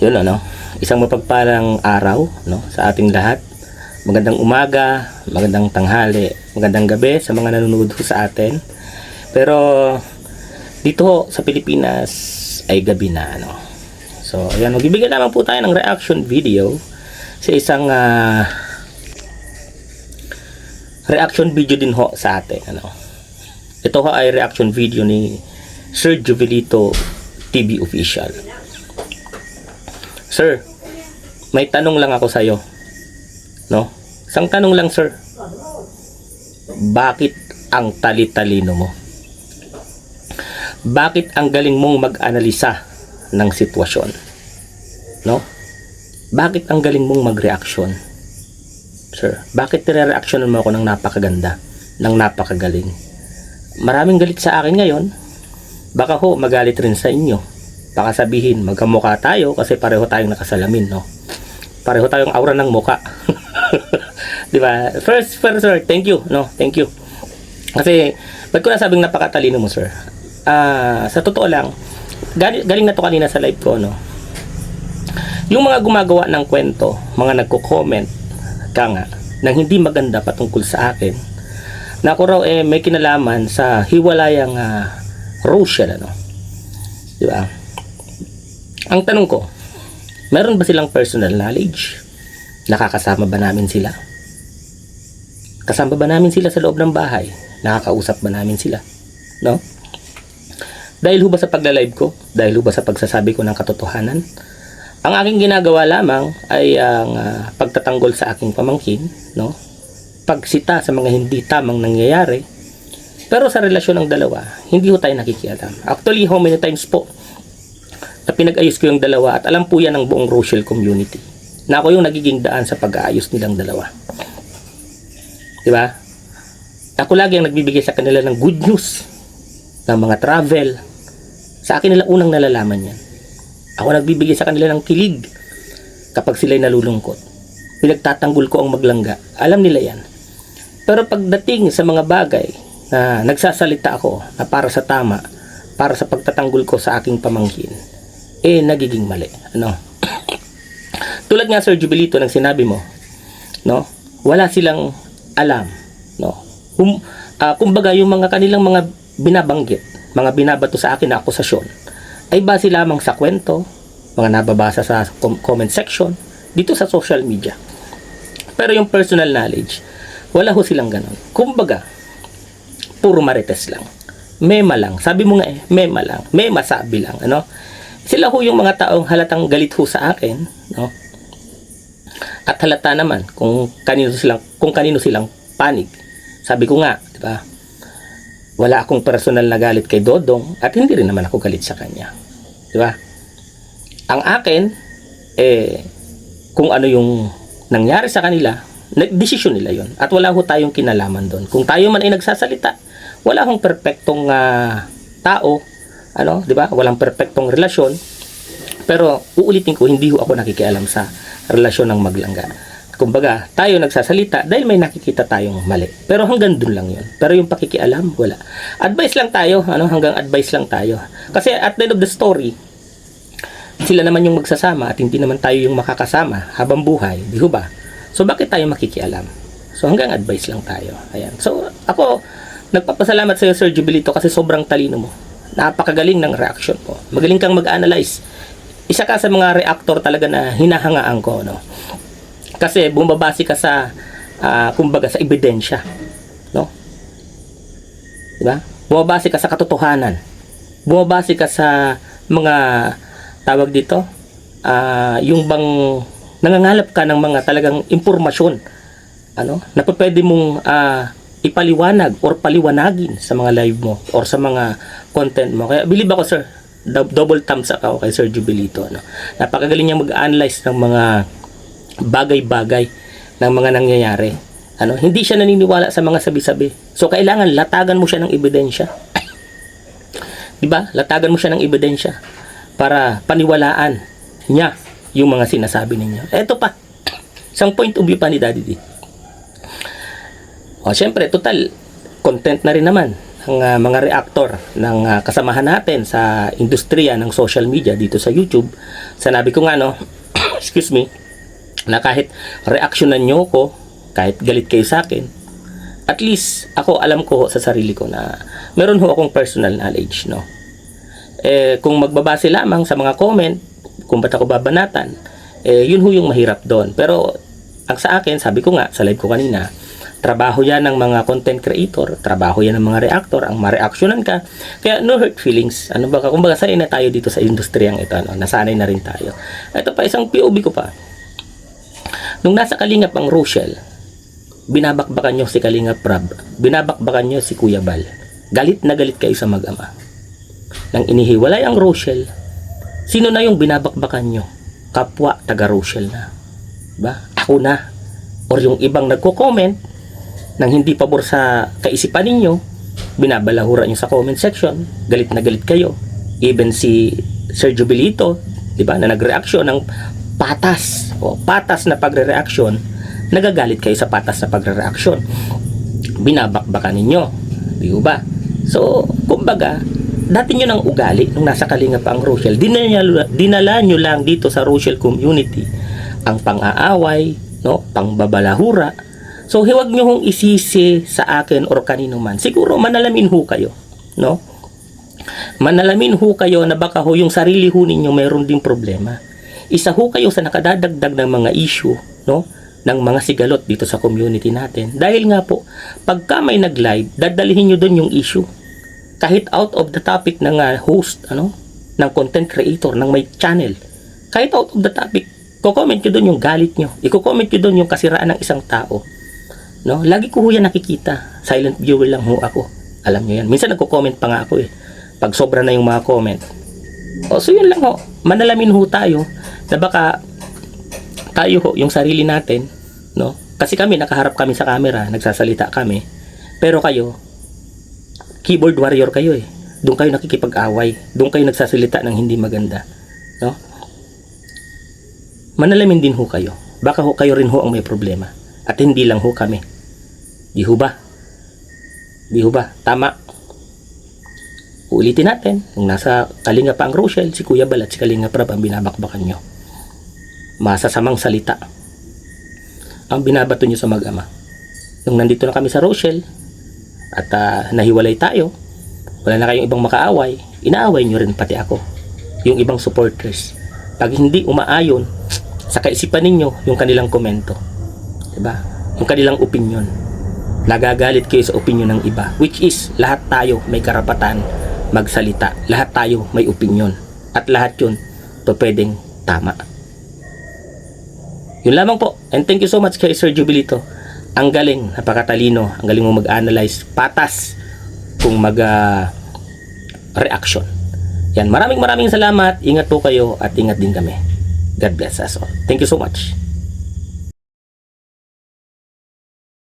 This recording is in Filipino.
Yun ano, isang mapagpalang araw no sa ating lahat. Magandang umaga, magandang tanghali, magandang gabi sa mga nanonood ho sa atin. Pero dito ho, sa Pilipinas ay gabi na ano. So ayan, magbibigay naman po tayo ng reaction video sa isang reaction video din ho sa atin ano. Ito ho ay reaction video ni Sir Jovelito TV Official. Sir, may tanong lang ako sa iyo. No? Isang tanong lang, sir. Bakit ang tali-talino mo? Bakit ang galing mong mag-analisa ng sitwasyon? No? Bakit ang galing mong mag-reaction? Sir, bakit nire-reactionan mo ako ng napakaganda, ng napakagaling? Maraming galit sa akin ngayon. Baka ho, magalit rin sa inyo. Baka sabihin, magkamukha tayo kasi pareho tayong nakasalamin, no? Pareho tayong aura ng muka. Di ba? First, sir, thank you, no? Thank you. Kasi, ba't ko nasabing napakatalino mo, sir? Sa totoo lang, galing na to kanina sa live ko, no? Yung mga gumagawa ng kwento, mga nagko-comment, nga, nang hindi maganda patungkol sa akin, na ako raw may kinalaman sa hiwalayang Rochelle, ano? Di ba? Ang tanong ko, meron ba silang personal knowledge? Nakakasama ba namin sila? Kasama ba namin sila sa loob ng bahay? Nakakausap ba namin sila? No? Dahil ho ba sa pagla-live ko? Dahil ho ba sa pagsasabi ko ng katotohanan? Ang aking ginagawa lamang ay ang pagtatanggol sa aking pamangkin, no? Pagsita sa mga hindi tamang nangyayari. Pero sa relasyon ng dalawa, hindi ho tayo nakikialam. Actually, how many times po na pinag-ayos ko yung dalawa at alam po yan ng buong Rochelle community na ako yung nagiging daan sa pag-aayos nilang dalawa. Diba? Ako lagi ang nagbibigay sa kanila ng good news, ng mga travel. Sa akin nila unang nalalaman yan. Ako nagbibigay sa kanila ng kilig kapag sila'y nalulungkot. Pinagtatanggol ko ang maglangga. Alam nila yan. Pero pagdating sa mga bagay na nagsasalita ako na para sa tama, para sa pagtatanggol ko sa aking pamangkin, nagiging mali. Ano? Tulad nga, Sir Jovelito, ng sinabi mo, no? Wala silang alam, no? Kumbaga, yung mga kanilang mga binabanggit, mga binabato sa akin na akusasyon, ay base lamang sa kwento, mga nababasa sa comment section, dito sa social media. Pero yung personal knowledge, wala ho silang ganun. Kumbaga, puro marites lang. Mema lang. Sabi mo nga mema lang. Mema sabi lang, ano? Sila ho yung mga taong halatang galit ho sa akin, no? At halata naman kung kanino silang panig. Sabi ko nga, di ba? Wala akong personal na galit kay Dodong at hindi rin naman ako galit sa kanya. Di ba? Ang akin, kung ano yung nangyari sa kanila, desisyon nila yon. At wala ho tayong kinalaman doon. Kung tayo man ay nagsasalita, wala akong perpektong tao, ano, 'di ba? Walang perpektong relasyon. Pero uulitin ko, hindi ho ako nakikialam sa relasyon ng maglangga. Kumbaga, tayo nagsasalita dahil may nakikita tayong mali. Pero hanggang dun lang 'yon. Pero yung pakikialam, wala. Advice lang tayo, ano, hanggang advice lang tayo. Kasi at the end of the story, sila naman yung magsasama at hindi naman tayo yung makakasama habang buhay, di ho ba? So bakit tayo makikialam? So hanggang advice lang tayo. Ayan. So ako nagpapasalamat sa iyo, Sir Jovelito, kasi sobrang talino mo. Napakagaling ng reaction mo. Magaling kang mag-analyze. Isa ka sa mga reactor talaga na hinahangaan ko, no? Kasi bumabase ka sa kumbaga sa ebidensya, no? 'Di ba? Bumabase ka sa katotohanan. Bumabase ka sa mga tawag dito, yung bang nangangalap ka ng mga talagang impormasyon, ano? Na pwede mong ipaliwanag or paliwanagin sa mga live mo or sa mga content mo. Kaya believe ako, sir, double thumbs up ako kay Sir Jovelito, ano? Napakagaling niya mag-analyze ng mga bagay-bagay ng mga nangyayari. Ano? Hindi siya naniniwala sa mga sabi-sabi. So kailangan latagan mo siya ng ebidensya. 'Di ba? Latagan mo siya ng ebidensya para paniwalaan niya yung mga sinasabi ninyo. Eto pa, isang point of view pa ni Daddy D. O, syempre, total, content na rin naman. ang mga reactor ng kasamahan natin sa industriya ng social media dito sa YouTube. Sanabi ko nga, no, excuse me, na kahit reaksyonan nyo ko, kahit galit kayo sa akin, at least ako alam ko sa sarili ko na meron ho akong personal knowledge, no. Kung magbabase lamang sa mga comment kung ba't ako babanatan, yun ho yung mahirap doon. Pero ang sa akin, sabi ko nga sa live ko kanina, trabaho yan ng mga content creator, trabaho yan ng mga reactor, ang ma-reactionan ka. Kaya no hurt feelings. Ano ba, kumbaga sanay na tayo dito sa industriyang ito, no? Nasanay na rin tayo. Ito pa, isang POV ko pa. Nung nasa Kalingap ang Rochelle, binabakbakan nyo si Kalingap Rab, binabakbakan nyo si Kuya Bal. Galit na galit kayo sa mag-ama. Nang inihiwalay ang Rochelle, sino na yung binabakbakan nyo? Kapwa taga Rochelle na. Ba? Ako na. Or yung ibang nagko-comment nang hindi pabor sa kaisipan ninyo, binabalahura nyo sa comment section, galit na galit kayo. Even si Sergio Belito, di ba, na nagreaksyon ng patas o patas na pagre-reaksyon, nagagalit kayo sa patas na pagre-reaksyon. Binabakbakan ninyo, di ba? So, kumbaga, dati nyo ng ugali nung nasa Kalingap ang Rochelle, dinala nyo lang dito sa Rochelle community ang pang-aaway, no, pangbabalahura. So huwag nyo hong isisi sa akin or kanino man. Siguro manalamin ho kayo, no? Manalamin ho kayo na baka ho yung sarili ho ninyo mayroon ding problema. Isa ho kayo sa nakadadagdag ng mga issue, no, ng mga sigalot dito sa community natin. Dahil nga po, pagka may nag-live, dadalhin nyo doon yung issue. Kahit out of the topic ng host, ano, ng content creator, ng may channel. Kahit out of the topic, ko-comment nyo doon yung galit nyo. I-comment nyo doon yung kasiraan ng isang tao. No? Lagi ko ho yan nakikita. Silent viewer lang ho ako. Alam nyo yan. Minsan nagko-comment pa nga ako eh. Pag sobra na yung mga comment. O, so yun lang ho. Manalamin ho tayo na baka tayo ho, yung sarili natin, no? Kasi kami, nakaharap kami sa camera, nagsasalita kami. Pero kayo, keyboard warrior kayo eh. Doon kayo nakikipag-away. Doon kayo nagsasalita ng hindi maganda. No? Manalamin din ho kayo. Baka ho kayo rin ho ang may problema. At hindi lang ho kami. Di ho ba? Di ho ba? Tama. Ulitin natin. Nung nasa Kalingap ang Rochelle, si Kuya Bal at si Kalingap Rab ang binabakbakan nyo. Masasamang salita ang binabato nyo sa mag-ama. Nung nandito na kami sa Rochelle at nahiwalay tayo, wala na kayong ibang makaaway, inaaway nyo rin pati ako. Yung ibang supporters. Pag hindi umaayon sa kaisipan ninyo yung kanilang komento, diba? Yung kanilang opinion, nagagalit kayo sa opinion ng iba, which is lahat tayo may karapatan magsalita, lahat tayo may opinion, at lahat yun pwedeng tama. Yun lamang po, and thank you so much kay Sir Jubilito. Ang galing, napakatalino, ang galing mo mag-analyze, patas kung mag-reaction. Yan, maraming salamat, ingat po kayo at ingat din kami. God bless us all. Thank you so much.